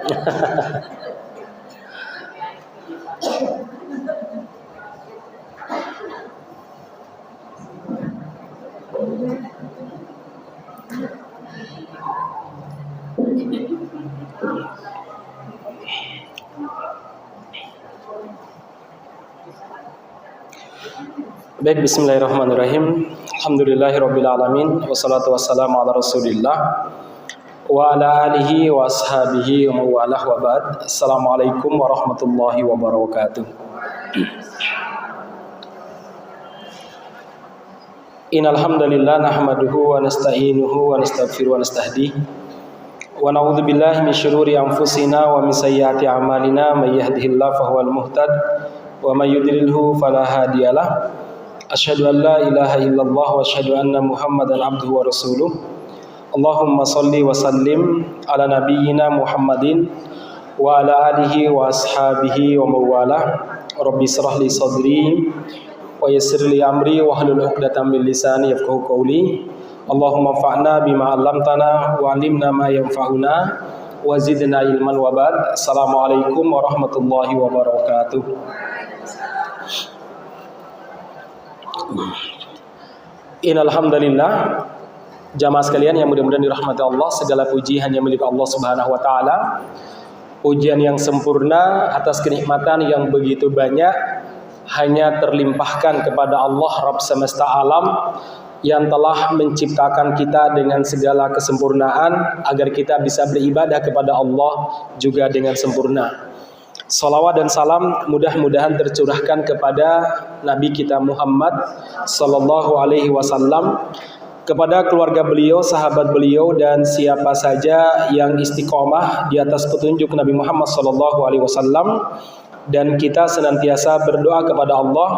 Baik, bismillahirrahmanirrahim. Alhamdulillahirrabbilalamin. Wassalatu wassalamu ala rasulillah wa ala alihi wa ashabihi wa mawalah wa ba'd. Assalamualaikum warahmatullahi wabarakatuh. Innal hamdalillah nahmaduhu wa nasta'inuhu wa nastaghfiruhu wa nastahdihi wa na'udzu billahi min syururi anfusina wa min sayyiati a'malina may yahdihillahu fahuwal muhtad wa may yudlilhu fala hadiyalah. Asyhadu an la ilaha illallah wa asyhadu anna Muhammadan abduhu wa rasuluh. Allahumma salli wa sallim ala nabiyyina Muhammadin wa ala alihi wa ashabihi wa mawalah. Rabbi shrah li sadri wa yassir li amri wa hlul 'uqdatam min lisani yafqahu qawli. Allahumma fa'na bima 'allamtana wa 'allimna ma yanfa'una wa zidna ilman wa ba'd. Assalamualaikum warahmatullahi wabarakatuh. Innal hamdalillah, jamaah sekalian yang mudah-mudahan dirahmati Allah, segala puji hanya milik Allah Subhanahu wa taala. Pujian yang sempurna atas kenikmatan yang begitu banyak hanya terlimpahkan kepada Allah Rabb semesta alam yang telah menciptakan kita dengan segala kesempurnaan agar kita bisa beribadah kepada Allah juga dengan sempurna. Salawat dan salam mudah-mudahan tercurahkan kepada Nabi kita Muhammad sallallahu alaihi wasallam, kepada keluarga beliau, sahabat beliau, dan siapa saja yang istiqomah di atas petunjuk Nabi Muhammad sallallahu alaihi wasallam. Dan kita senantiasa berdoa kepada Allah,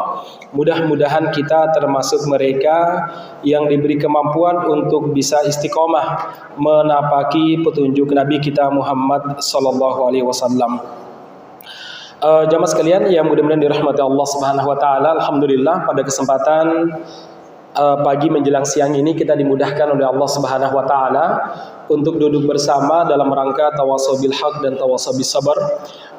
mudah-mudahan kita termasuk mereka yang diberi kemampuan untuk bisa istiqomah menapaki petunjuk Nabi kita Muhammad sallallahu alaihi wasallam. Jamaah sekalian yang mudah-mudahan dirahmati Allah Subhanahu wa taala, alhamdulillah pada kesempatan pagi menjelang siang ini kita dimudahkan oleh Allah Subhanahu wa taala untuk duduk bersama dalam rangka tawassul bil haq dan tawassul bis sabar.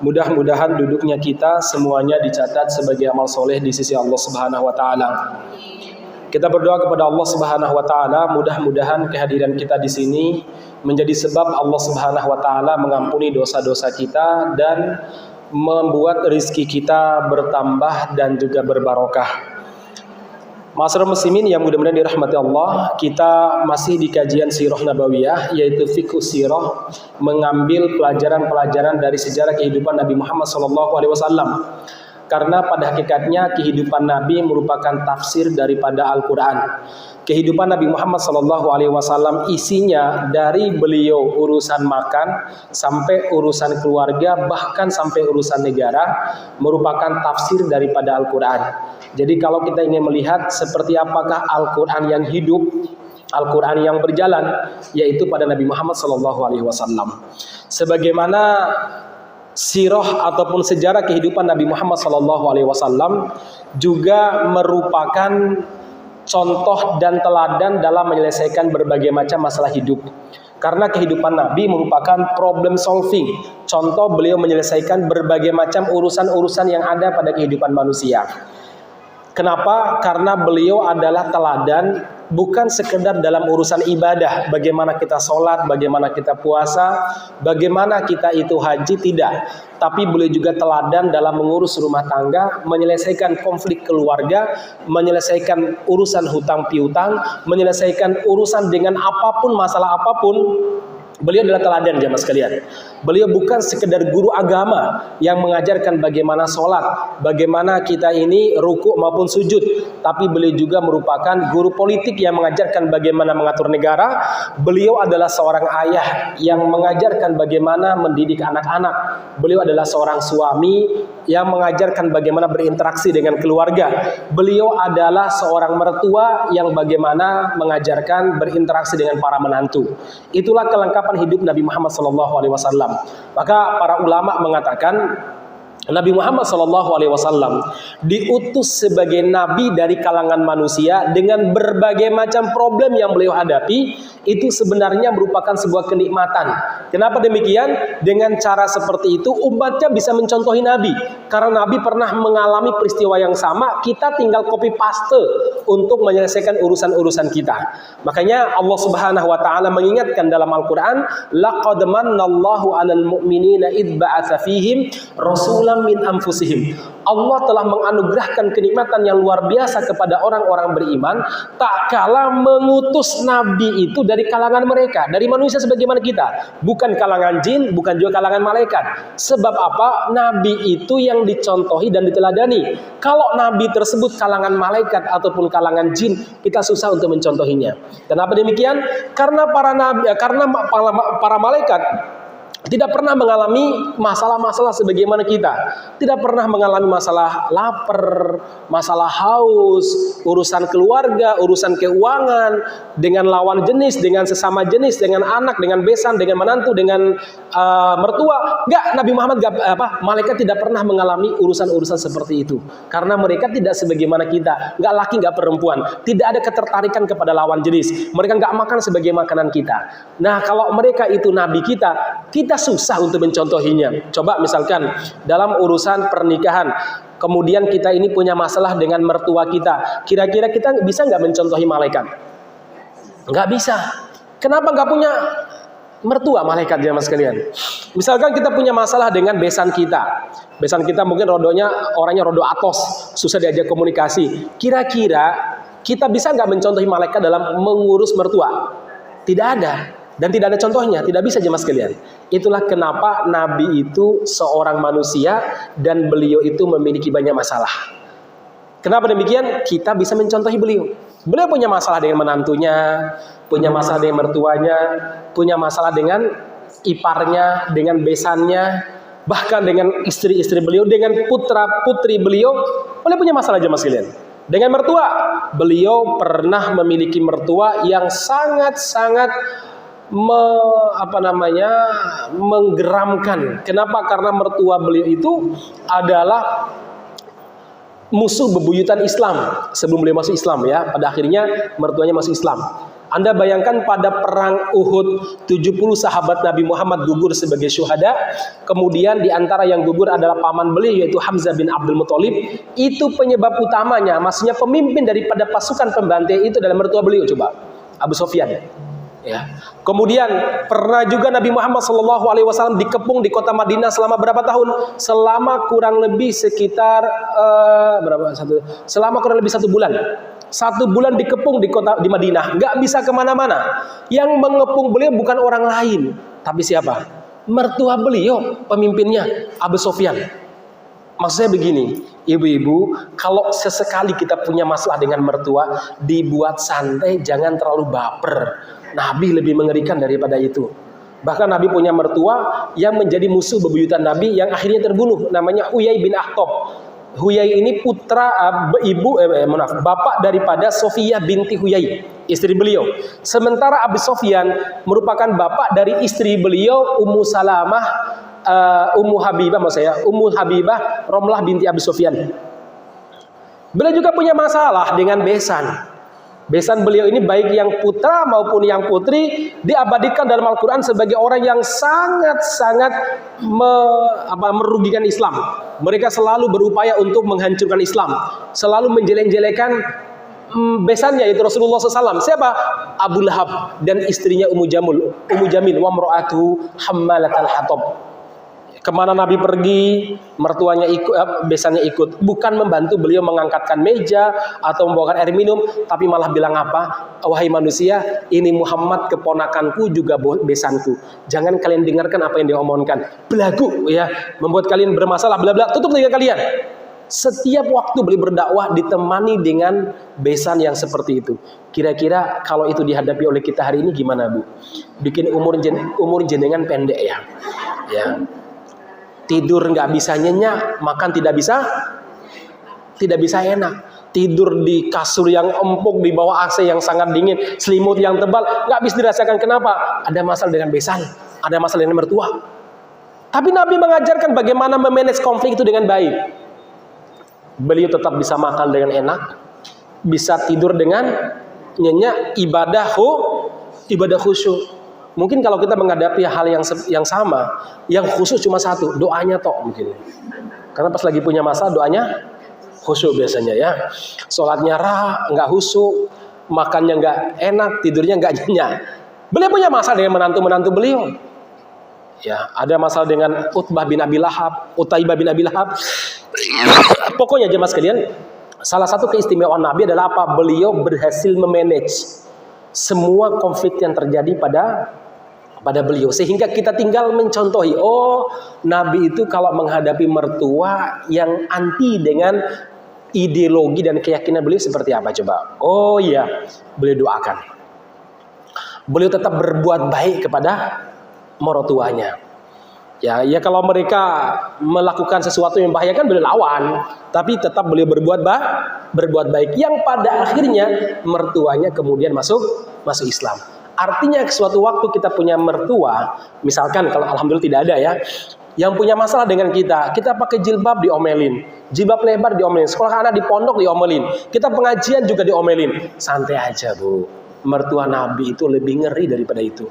Mudah-mudahan duduknya kita semuanya dicatat sebagai amal soleh di sisi Allah Subhanahu wa taala. Kita berdoa kepada Allah Subhanahu wa taala, mudah-mudahan kehadiran kita di sini menjadi sebab Allah Subhanahu wa taala mengampuni dosa-dosa kita dan membuat rizki kita bertambah dan juga berbarokah. Ma'asyiral muslimin yang mudah-mudahan dirahmati Allah, kita masih di kajian sirah nabawiyah, yaitu fikih sirah, mengambil pelajaran-pelajaran dari sejarah kehidupan Nabi Muhammad SAW. Karena pada hakikatnya kehidupan Nabi merupakan tafsir daripada Al-Quran. Kehidupan Nabi Muhammad SAW isinya dari beliau urusan makan sampai urusan keluarga, bahkan sampai urusan negara, merupakan tafsir daripada Al-Quran. Jadi kalau kita ingin melihat seperti apakah Al-Quran yang hidup, Al-Quran yang berjalan, yaitu pada Nabi Muhammad SAW. Sebagaimana sirah ataupun sejarah kehidupan Nabi Muhammad SAW juga merupakan contoh dan teladan dalam menyelesaikan berbagai macam masalah hidup. Karena kehidupan Nabi merupakan problem solving. Contoh beliau menyelesaikan berbagai macam urusan-urusan yang ada pada kehidupan manusia. Kenapa? Karena beliau adalah teladan bukan sekedar dalam urusan ibadah, bagaimana kita sholat, bagaimana kita puasa, bagaimana kita itu haji, tidak. Tapi beliau juga teladan dalam mengurus rumah tangga, menyelesaikan konflik keluarga, menyelesaikan urusan hutang piutang, menyelesaikan urusan dengan apapun, masalah apapun. Beliau adalah teladan, jamaah sekalian. Beliau bukan sekedar guru agama yang mengajarkan bagaimana sholat, bagaimana kita ini rukuk maupun sujud. Tapi beliau juga merupakan guru politik yang mengajarkan bagaimana mengatur negara. Beliau adalah seorang ayah yang mengajarkan bagaimana mendidik anak-anak. Beliau adalah seorang suami yang mengajarkan bagaimana berinteraksi dengan keluarga. Beliau adalah seorang mertua yang bagaimana mengajarkan berinteraksi dengan para menantu. Itulah kelengkapan hidup Nabi Muhammad SAW. Maka para ulama mengatakan Nabi Muhammad SAW diutus sebagai nabi dari kalangan manusia dengan berbagai macam problem yang beliau hadapi. Itu sebenarnya merupakan sebuah kenikmatan. Kenapa demikian? Dengan cara seperti itu umatnya bisa mencontohi Nabi. Karena Nabi pernah mengalami peristiwa yang sama, kita tinggal copy paste untuk menyelesaikan urusan-urusan kita. Makanya Allah Subhanahu wa taala mengingatkan dalam Al-Qur'an, laqad mannallahu 'alal mu'minina id ba'atsa fihim rasulan min anfusihim. Allah telah menganugerahkan kenikmatan yang luar biasa kepada orang-orang beriman tak kala mengutus nabi itu dari kalangan mereka, dari manusia sebagaimana kita, bukan kalangan jin, bukan juga kalangan malaikat. Sebab apa? Nabi itu yang dicontohi dan diteladani. Kalau nabi tersebut kalangan malaikat ataupun kalangan jin, kita susah untuk mencontohinya. Kenapa demikian? Karena para malaikat tidak pernah mengalami masalah-masalah sebagaimana kita. Tidak pernah mengalami masalah lapar, masalah haus, urusan keluarga, urusan keuangan, dengan lawan jenis, dengan sesama jenis, dengan anak, dengan besan, dengan menantu, dengan mertua. Enggak, Nabi Muhammad malaikat tidak pernah mengalami urusan-urusan seperti itu. Karena mereka tidak sebagaimana kita. Enggak laki, enggak perempuan. Tidak ada ketertarikan kepada lawan jenis. Mereka enggak makan sebagai makanan kita. Nah, kalau mereka itu nabi kita susah untuk mencontohinya. Coba misalkan dalam urusan pernikahan, kemudian kita ini punya masalah dengan mertua kita. Kira-kira kita bisa nggak mencontohi malaikat? Nggak bisa. Kenapa nggak punya mertua malaikat jemaah sekalian? Misalkan kita punya masalah dengan besan kita. Besan kita mungkin orangnya rodo atos, susah diajak komunikasi. Kira-kira kita bisa nggak mencontohi malaikat dalam mengurus mertua? Tidak ada. Dan tidak ada contohnya, tidak bisa jemaah sekalian. Itulah kenapa Nabi itu seorang manusia dan beliau itu memiliki banyak masalah. Kenapa demikian? Kita bisa mencontohi beliau. Beliau punya masalah dengan menantunya, punya masalah dengan mertuanya, punya masalah dengan iparnya, dengan besannya, bahkan dengan istri-istri beliau, dengan putra-putri beliau. Beliau punya masalah jemaah sekalian. Dengan mertua, beliau pernah memiliki mertua yang sangat-sangat menggeramkan. Kenapa? Karena mertua beliau itu adalah musuh bebuyutan Islam sebelum beliau masuk Islam ya. Pada akhirnya mertuanya masuk Islam. Anda bayangkan pada perang Uhud 70 sahabat Nabi Muhammad gugur sebagai syuhada. Kemudian di antara yang gugur adalah paman beliau yaitu Hamzah bin Abdul Muthalib. Itu penyebab utamanya, maksudnya pemimpin daripada pasukan pembantai itu adalah mertua beliau, coba, Abu Sufyan. Ya. Kemudian pernah juga Nabi Muhammad SAW dikepung di kota Madinah selama berapa tahun? Selama kurang lebih sekitar selama kurang lebih 1 bulan. 1 bulan dikepung di Madinah, nggak bisa kemana-mana. Yang mengepung beliau bukan orang lain, tapi siapa? Mertua beliau, pemimpinnya Abu Sufyan. Maksud saya begini, ibu-ibu, kalau sesekali kita punya masalah dengan mertua, dibuat santai, jangan terlalu baper. Nabi lebih mengerikan daripada itu. Bahkan Nabi punya mertua yang menjadi musuh bebuyutan Nabi yang akhirnya terbunuh, namanya Huyai bin Akhtab. Huyai ini bapak daripada Sofiyah binti Huyai, istri beliau. Sementara Abu Sufyan merupakan bapak dari istri beliau Ummu Salamah, Ummu Habibah Romlah binti Abu Sufyan. Beliau juga punya masalah dengan besan. Besan beliau ini baik yang putra maupun yang putri diabadikan dalam Al-Quran sebagai orang yang sangat-sangat merugikan Islam. Mereka selalu berupaya untuk menghancurkan Islam, selalu menjelek-jelekan besannya yaitu Rasulullah SAW. Siapa? Abu Lahab dan istrinya Ummu Jamil wa mra'atuhu hammalatal hatab. Kemana Nabi pergi, mertuanya ikut, besannya ikut. Bukan membantu beliau mengangkatkan meja atau membawakan air minum, tapi malah bilang apa? Wahai manusia, ini Muhammad keponakanku juga besanku. Jangan kalian dengarkan apa yang dia omongkan. Belagu ya, membuat kalian bermasalah, bla bla. Tutup telinga kalian. Setiap waktu beliau berdakwah ditemani dengan besan yang seperti itu. Kira-kira kalau itu dihadapi oleh kita hari ini gimana, Bu? Bikin umur jenengan pendek ya. Ya. Tidur nggak bisa nyenyak, makan tidak bisa enak. Tidur di kasur yang empuk, di bawah AC yang sangat dingin, selimut yang tebal, nggak bisa dirasakan. Kenapa? Ada masalah dengan besan, ada masalah dengan mertua. Tapi Nabi mengajarkan bagaimana memanage konflik itu dengan baik. Beliau tetap bisa makan dengan enak, bisa tidur dengan nyenyak, ibadah khusyuk. Mungkin kalau kita menghadapi hal yang sama, yang khusyuk cuma satu, doanya tok mungkin. Karena pas lagi punya masalah doanya khusyuk biasanya ya. Sholatnya nggak khusyuk, makannya nggak enak, tidurnya nggak nyenyak. Beliau punya masalah dengan menantu beliau. Ya, ada masalah dengan Utaibah bin Abi Lahab. Pokoknya jemaah sekalian, salah satu keistimewaan Nabi adalah apa? Beliau berhasil memanage semua konflik yang terjadi pada beliau, sehingga kita tinggal mencontohi. Oh, Nabi itu kalau menghadapi mertua yang anti dengan ideologi dan keyakinan beliau seperti apa coba? Oh iya, beliau doakan. Beliau tetap berbuat baik kepada mertuanya. Ya kalau mereka melakukan sesuatu yang membahayakan, beliau lawan, tapi tetap beliau berbuat baik, yang pada akhirnya mertuanya kemudian masuk Islam. Artinya suatu waktu kita punya mertua, misalkan kalau alhamdulillah tidak ada ya, yang punya masalah dengan kita pakai jilbab diomelin, jilbab lebar diomelin, sekolah anak di pondok diomelin, kita pengajian juga diomelin. Santai aja Bu, mertua Nabi itu lebih ngeri daripada itu.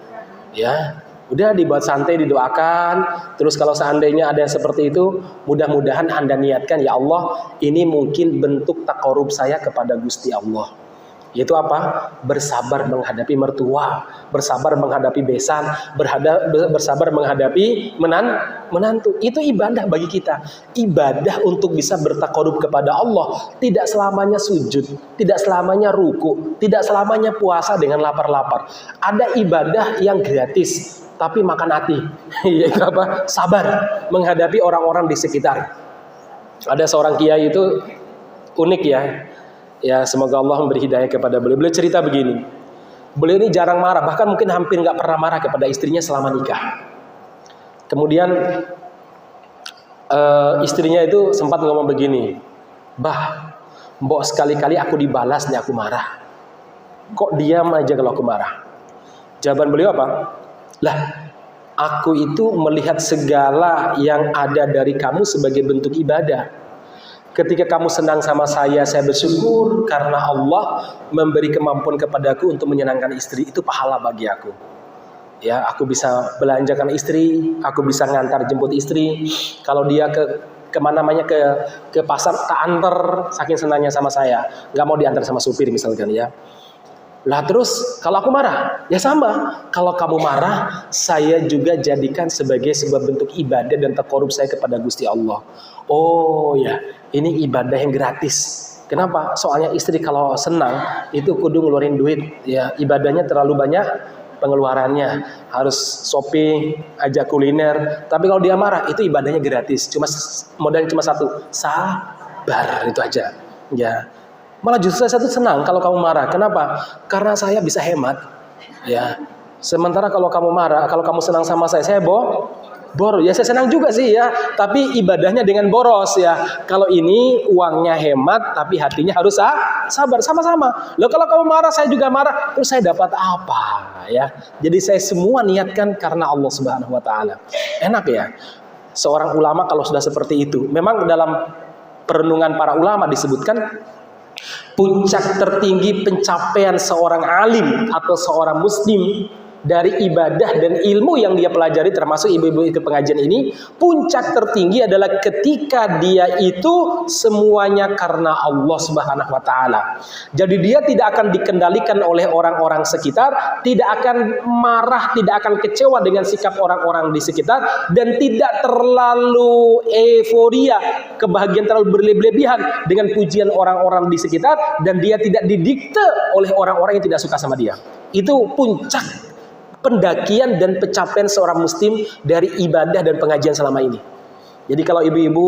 Ya, udah dibuat santai, didoakan. Terus kalau seandainya ada yang seperti itu, mudah-mudahan Anda niatkan, ya Allah, ini mungkin bentuk taqarrub saya kepada Gusti Allah. Yaitu apa? Bersabar menghadapi mertua, bersabar menghadapi besan, bersabar menghadapi menantu. Itu ibadah bagi kita. Ibadah untuk bisa bertaqarrub kepada Allah. Tidak selamanya sujud, tidak selamanya ruku, tidak selamanya puasa dengan lapar-lapar. Ada ibadah yang gratis, tapi makan hati. Yaitu apa? Sabar menghadapi orang-orang di sekitar. Ada seorang kiai itu unik ya. Ya, semoga Allah memberi hidayah kepada beliau. Beliau cerita begini. Beliau ini jarang marah, bahkan mungkin hampir nggak pernah marah kepada istrinya selama nikah. Kemudian istrinya itu sempat ngomong begini, "Bah, mbok sekali-kali aku dibalas nih aku marah. Kok diam aja kalau aku marah?" Jawaban beliau apa? "Lah, aku itu melihat segala yang ada dari kamu sebagai bentuk ibadah. Ketika kamu senang sama saya bersyukur karena Allah memberi kemampuan kepadaku untuk menyenangkan istri. Itu pahala bagi aku. Ya, aku bisa belanjakan istri, aku bisa ngantar jemput istri. Kalau dia ke pasar, tak antar, saking senangnya sama saya. Nggak mau diantar sama supir misalkan ya. Lah terus kalau aku marah, ya sama. Kalau kamu marah, saya juga jadikan sebagai sebuah bentuk ibadah dan taqarrub saya kepada Gusti Allah." Oh ya, ini ibadah yang gratis. Kenapa? Soalnya istri kalau senang itu kudu ngeluarin duit. Ya, ibadahnya terlalu banyak pengeluarannya, harus shopping, ajak kuliner. Tapi kalau dia marah, itu ibadahnya gratis. Modalnya cuma satu, sabar, itu aja. Ya. Malah justru saya tuh senang kalau kamu marah. Kenapa? Karena saya bisa hemat. Ya. Sementara kalau kamu marah, kalau kamu senang sama saya boros. Ya saya senang juga sih ya. Tapi ibadahnya dengan boros ya. Kalau ini uangnya hemat, tapi hatinya harus sabar sama-sama. Loh kalau kamu marah, saya juga marah. Terus saya dapat apa? Ya. Jadi saya semua niatkan karena Allah Subhanahu Wa Taala. Enak ya. Seorang ulama kalau sudah seperti itu, memang dalam perenungan para ulama disebutkan, puncak tertinggi pencapaian seorang alim atau seorang muslim dari ibadah dan ilmu yang dia pelajari, termasuk ibu-ibu ikut pengajian ini, puncak tertinggi adalah ketika dia itu semuanya karena Allah Subhanahu Wa Taala. Jadi dia tidak akan dikendalikan oleh orang-orang sekitar, tidak akan marah, tidak akan kecewa dengan sikap orang-orang di sekitar, dan tidak terlalu euforia, kebahagiaan terlalu berlebihan dengan pujian orang-orang di sekitar, dan dia tidak didikte oleh orang-orang yang tidak suka sama dia. Itu puncak pendakian dan pencapaian seorang muslim dari ibadah dan pengajian selama ini. Jadi kalau ibu-ibu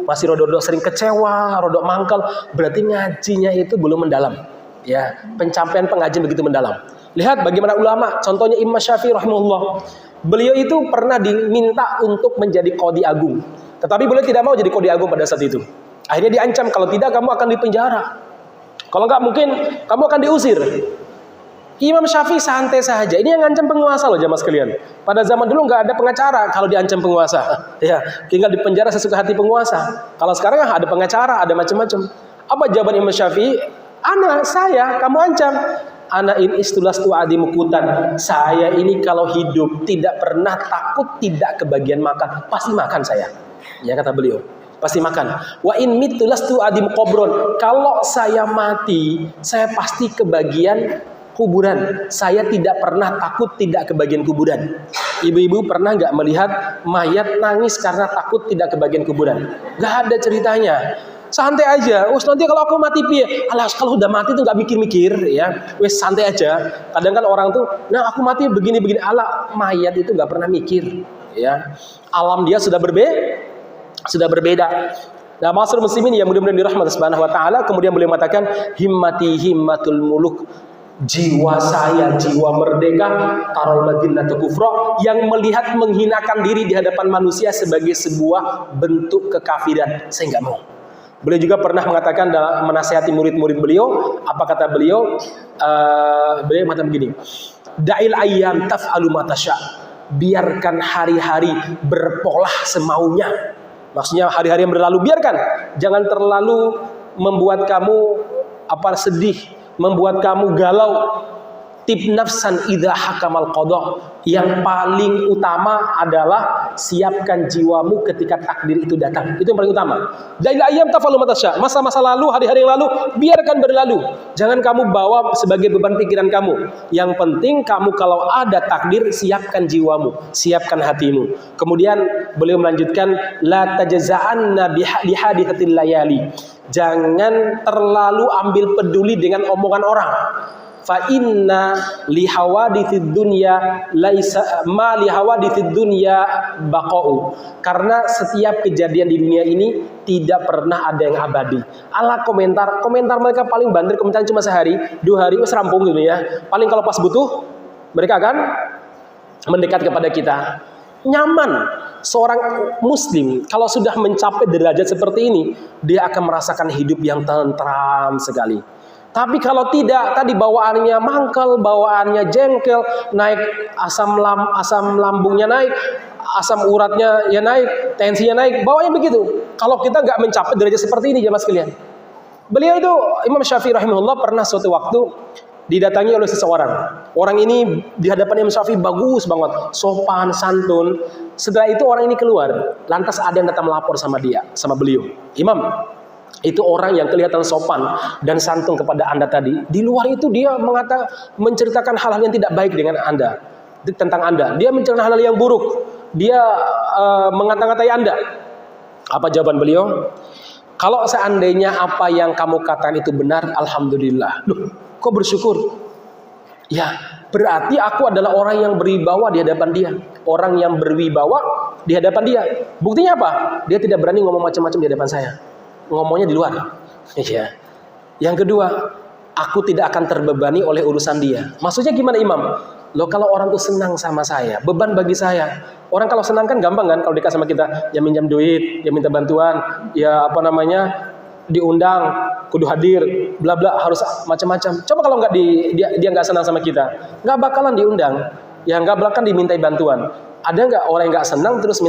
masih rodok sering kecewa, rodok mangkal, berarti ngajinya itu belum mendalam. Ya, pencapaian pengajian begitu mendalam. Lihat bagaimana ulama, contohnya Imam Syafi'i rahimahullah. Beliau itu pernah diminta untuk menjadi qadhi agung, tetapi beliau tidak mau jadi qadhi agung pada saat itu. Akhirnya diancam, kalau tidak kamu akan dipenjara. Kalau enggak mungkin kamu akan diusir. Imam Syafi'i santai saja. Ini yang ngancam penguasa loh jamaah sekalian. Pada zaman dulu nggak ada pengacara kalau diancam penguasa. Ya, tinggal di penjara sesuka hati penguasa. Kalau sekarang ada pengacara, ada macam-macam. Apa jawaban Imam Syafi'i? Saya, kamu ancam. Ana in istulastu adimukutan. Saya ini kalau hidup tidak pernah takut tidak kebagian makan. Pasti makan saya. Ya kata beliau. Pasti makan. Wa in mitulastu adim qabron. Kalau saya mati, saya pasti kebagian kuburan. Saya tidak pernah takut tidak kebagian kuburan. Ibu-ibu pernah nggak melihat mayat nangis karena takut tidak kebagian kuburan? Nggak ada ceritanya. Santai aja. Nanti kalau aku mati piye? Alah, kalau udah mati tuh nggak mikir-mikir ya. Wes santai aja. Kadang kan orang tuh, nah aku mati begini-begini. Alah, mayat itu nggak pernah mikir ya. Alam dia sudah berbeda. Nah, masyarakat muslimin yang mudah-mudahan dirahmati Subhanahu wa taala, kemudian beliau mengatakan himmati himmatul muluk. Jiwa saya, jiwa merdeka, tarol madinatu kufra, yang melihat menghinakan diri di hadapan manusia sebagai sebuah bentuk kekafiran. Saya nggak mau. Beliau juga pernah mengatakan dalam menasihati murid-murid beliau, apa kata beliau? Beliau mengatakan begini, Da'il ayyam taf'alu ma tasya. Biarkan hari-hari berpolah semaunya. Maksudnya hari-hari yang berlalu biarkan. Jangan terlalu membuat kamu sedih, membuat kamu galau. Tib nafsan idza hakamal qada. Yang paling utama adalah siapkan jiwamu ketika takdir itu datang. Itu yang paling utama. Dail ayyam tafalu matasya. Masa-masa lalu, hari-hari yang lalu biarkan berlalu. Jangan kamu bawa sebagai beban pikiran kamu. Yang penting kamu kalau ada takdir, siapkan jiwamu, siapkan hatimu. Kemudian beliau melanjutkan la tajza'anna bihaditsatil layali. Jangan terlalu ambil peduli dengan omongan orang. Fa inna li hawaditsid dunya laisa ma li hawaditsid dunya baqa'u. Karena setiap kejadian di dunia ini tidak pernah ada yang abadi. Ala komentar mereka paling banter, komentar cuma sehari, 2 hari wis rampung gitu ya. Paling kalau pas butuh mereka akan mendekat kepada kita. Nyaman. Seorang muslim kalau sudah mencapai derajat seperti ini, dia akan merasakan hidup yang tentram sekali. Tapi kalau tidak, tadi bawaannya mangkel, bawaannya jengkel, naik asam lambungnya naik, asam uratnya ya naik, tensinya naik, bawaannya begitu. Kalau kita nggak mencapai derajat seperti ini, jemaah sekalian. Beliau itu Imam Syafi'i rahimahullah pernah suatu waktu didatangi oleh seseorang. Orang ini di hadapan Imam Syafi'i bagus banget, sopan, santun. Setelah itu orang ini keluar, lantas ada yang datang melapor sama beliau. Imam, itu orang yang kelihatan sopan dan santun kepada Anda tadi. Di luar itu dia menceritakan hal-hal yang tidak baik dengan Anda, tentang Anda. Dia menceritakan hal-hal yang buruk. Dia mengata-ngatai Anda. Apa jawaban beliau? Kalau seandainya apa yang kamu katakan itu benar, alhamdulillah. Loh, kok bersyukur? Ya, berarti aku adalah orang yang berwibawa di hadapan dia. Orang yang berwibawa di hadapan dia. Buktinya apa? Dia tidak berani ngomong macam-macam di hadapan saya. Ngomongnya di luar. Ya. Yang kedua, aku tidak akan terbebani oleh urusan dia. Maksudnya gimana Imam? Loh, kalau orang tuh senang sama saya, beban bagi saya. Orang kalau senang kan gampang kan, kalau dikasih sama kita, ya minjam duit, ya minta bantuan, ya diundang, kudu hadir, bla bla, harus macam-macam. Coba kalau nggak dia nggak senang sama kita, nggak bakalan diundang, ya nggak bakalan dimintai bantuan. Ada nggak orang yang nggak senang terus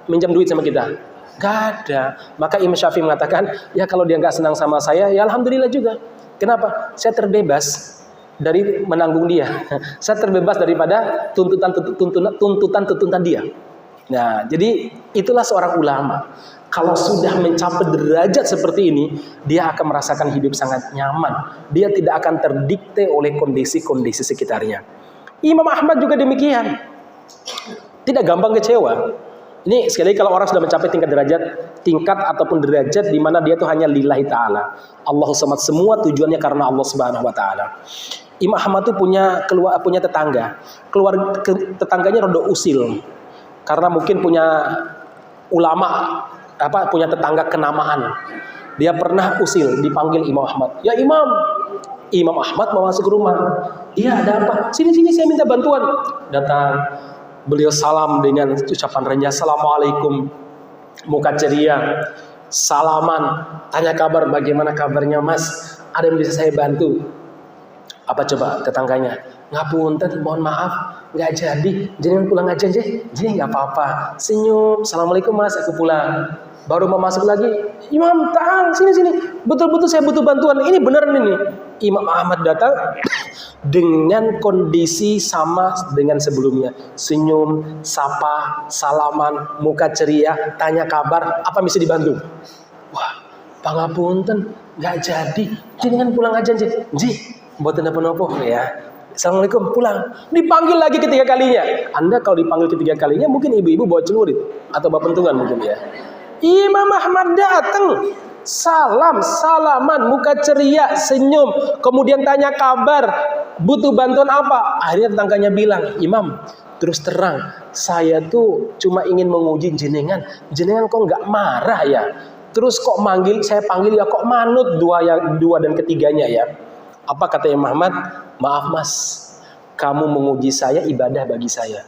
minjam duit sama kita? Gak ada. Maka Imam Syafi'i mengatakan, ya kalau dia nggak senang sama saya, ya alhamdulillah juga. Kenapa? Saya terbebas dari menanggung dia. Saya terbebas daripada tuntutan dia. Nah, jadi itulah seorang ulama. Kalau sudah mencapai derajat seperti ini, dia akan merasakan hidup sangat nyaman. Dia tidak akan terdikte oleh kondisi-kondisi sekitarnya. Imam Ahmad juga demikian. Tidak gampang kecewa. Ini sekali lagi kalau orang sudah mencapai tingkat ataupun derajat di mana dia itu hanya lillahi ta'ala. Allahu samad, semua tujuannya karena Allah Subhanahu wa taala. Imam Ahmad itu punya tetangga. Tetangganya rada usil. Karena mungkin punya punya tetangga kenamaan. Dia pernah usil, dipanggil Imam Ahmad. Ya Imam. Imam Ahmad mau masuk ke rumah. Iya, ada apa? Sini saya minta bantuan. Datang. Beliau salam dengan ucapan renyah, Assalamualaikum, muka ceria, salaman, tanya kabar, bagaimana kabarnya mas, ada yang bisa saya bantu? Apa coba tetangganya? Ngapunten, mohon maaf, nggak jadi. Jenengan pulang aja, jadi nggak apa-apa. Senyum, assalamualaikum mas, aku pulang. Baru mau masuk lagi, Imam tahan, sini. Betul-betul saya butuh bantuan. Ini beneran ini. Imam Ahmad datang dengan kondisi sama dengan sebelumnya. Senyum, sapa, salaman, muka ceria, tanya kabar, apa bisa dibantu? Wah, pangapunten, nggak jadi. Jenengan pulang aja, Ji. Buat apa-apa ya. Assalamualaikum, pulang. Dipanggil lagi ketiga kalinya. Anda kalau dipanggil ketiga kalinya mungkin ibu-ibu bawa celurit atau bawa pentungan mungkin ya. Imam Ahmad datang, salaman, muka ceria, senyum, kemudian tanya kabar, butuh bantuan apa? Akhirnya tetangganya bilang, Imam, terus terang, saya tuh cuma ingin menguji jenengan kok nggak marah ya? Terus kok saya panggil ya kok manut dua dan ketiganya ya? Apa kata Imam Ahmad? Maaf mas, kamu menguji saya ibadah bagi saya.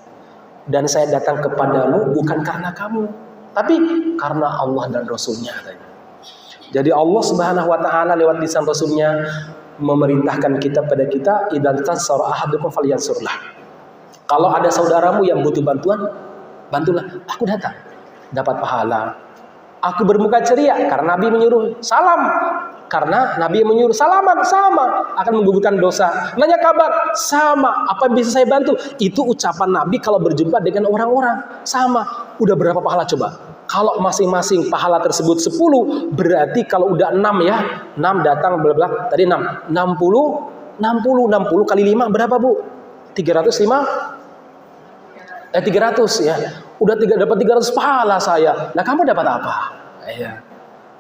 Dan saya datang kepadamu bukan karena kamu, tapi karena Allah dan Rasulnya. Jadi Allah Subhanahu Wa Taala lewat lisan Rasulnya memerintahkan pada kita, idan tansara ahadukum falyansurlah. Kalau ada saudaramu yang butuh bantuan, bantulah. Aku datang, dapat pahala. Aku bermuka ceria karena Nabi menyuruh salam. Karena Nabi menyuruh salaman, sama akan menggugurkan dosa. Nanya kabar, sama. Apa yang bisa saya bantu? Itu ucapan Nabi kalau berjumpa dengan orang-orang, sama. Udah berapa pahala coba? Kalau masing-masing pahala tersebut 10, berarti kalau udah 6 ya, 6 datang berapa? Tadi 6, 60 kali 5 berapa bu? 305? 300 ya. Udah dapat 300 pahala saya. Nah kamu dapat apa? Ya.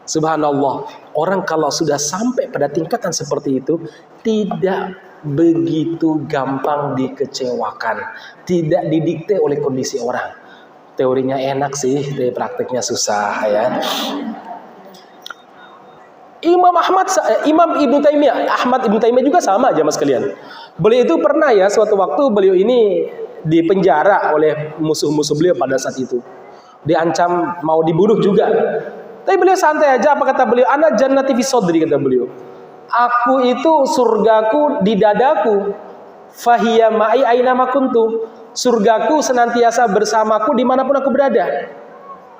Subhanallah, orang kalau sudah sampai pada tingkatan seperti itu tidak begitu gampang dikecewakan, tidak didikte oleh kondisi orang. Teorinya enak sih, tapi prakteknya susah ya. Imam Ibnu Taimiyah, Ahmad Ibnu Taimiyah juga sama aja mas kalian. Beliau itu pernah ya suatu waktu beliau ini dipenjara oleh musuh-musuh beliau pada saat itu. Diancam mau dibunuh juga. Tapi beliau santai aja, apa kata beliau? Ana jannati fi sodri, kata beliau. Aku itu surgaku di dadaku. Fahiya ma'i aina ma kuntu. Surgaku senantiasa bersamaku dimanapun aku berada.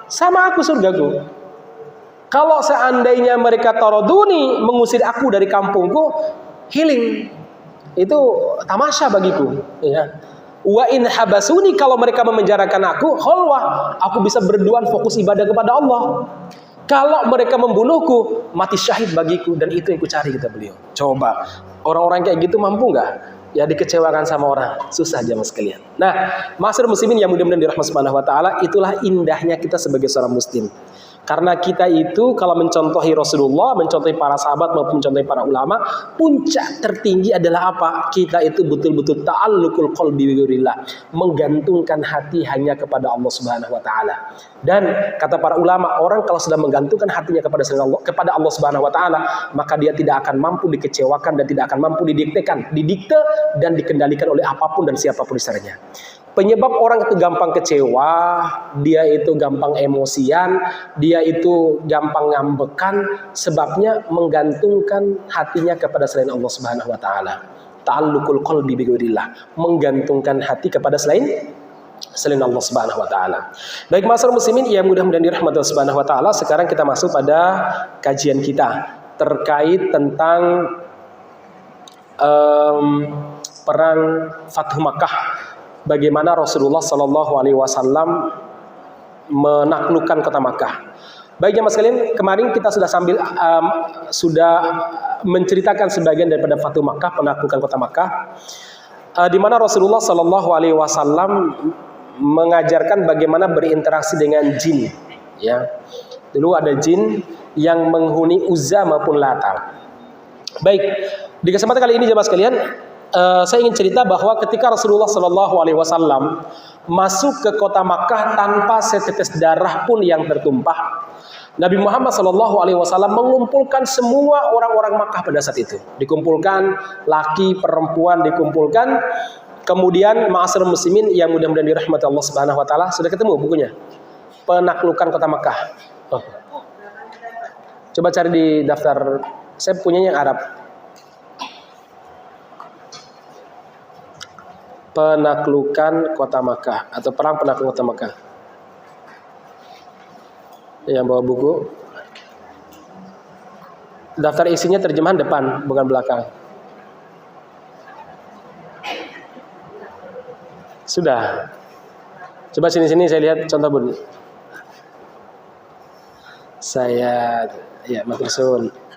Sama aku surgaku. Kalau seandainya mereka taraduni, mengusir aku dari kampungku, healing. Itu tamasya bagiku. Ya. Wa in habasuni, kalau mereka memenjarakan aku, khalwah, aku bisa berduaan fokus ibadah kepada Allah. Kalau mereka membunuhku, mati syahid bagiku, dan itu yang ku cari, kata beliau. Coba, orang-orang kayak gitu mampu nggak? Ya dikecewakan sama orang, susah aja mas sekalian. Nah, masyarakat muslimin yang mudah-mudahan dirahmati Subhanahu Wa Taala, itulah indahnya kita sebagai seorang muslim. Karena kita itu kalau mencontohi Rasulullah, mencontohi para sahabat maupun mencontohi para ulama, puncak tertinggi adalah apa? Kita itu betul-betul ta'alluqul qalbi bi ghairillah, menggantungkan hati hanya kepada Allah Subhanahu wa taala. Dan kata para ulama, orang kalau sudah menggantungkan hatinya kepada Allah Subhanahu wa taala, maka dia tidak akan mampu dikecewakan dan tidak akan mampu didikte dan dikendalikan oleh apapun dan siapapun istilahnya. Penyebab orang itu gampang kecewa, dia itu gampang emosian, dia itu gampang ngambekan, sebabnya menggantungkan hatinya kepada selain Allah Subhanahu wa taala. Ta'alluqul qalbi bi ghairillah, menggantungkan hati kepada selain Allah Subhanahu wa taala. Baik masyarakat muslimin yang mudah-mudahan dirahmati Allah Subhanahu wa taala, sekarang kita masuk pada kajian kita terkait tentang perang Fathu Makkah. Bagaimana Rasulullah Shallallahu Alaihi Wasallam menaklukkan kota Makkah. Baik jemaah sekalian, kemarin kita sudah menceritakan sebagian daripada Fathu Makkah, penaklukan kota Makkah, di mana Rasulullah Shallallahu Alaihi Wasallam mengajarkan bagaimana berinteraksi dengan jin. Ya, dulu ada jin yang menghuni Uzza maupun Lata. Baik, di kesempatan kali ini jemaah sekalian, saya ingin cerita bahwa ketika Rasulullah Shallallahu Alaihi Wasallam masuk ke kota Makkah tanpa setetes darah pun yang tertumpah, Nabi Muhammad Shallallahu Alaihi Wasallam mengumpulkan semua orang-orang Makkah pada saat itu. Dikumpulkan laki, perempuan dikumpulkan. Kemudian ma'asyiral muslimin yang mudah-mudahan dirahmati Allah Subhanahu Wa Taala, sudah ketemu bukunya? Penaklukan kota Makkah. Oh. Coba cari di daftar. Saya punyanya yang Arab. penaklukan kota Makkah atau perang penaklukan kota Makkah. Yang bawa buku. Daftar isinya terjemahan depan, bukan belakang. Sudah. Coba sini-sini saya lihat contoh bun. Saya, ya matur suwun.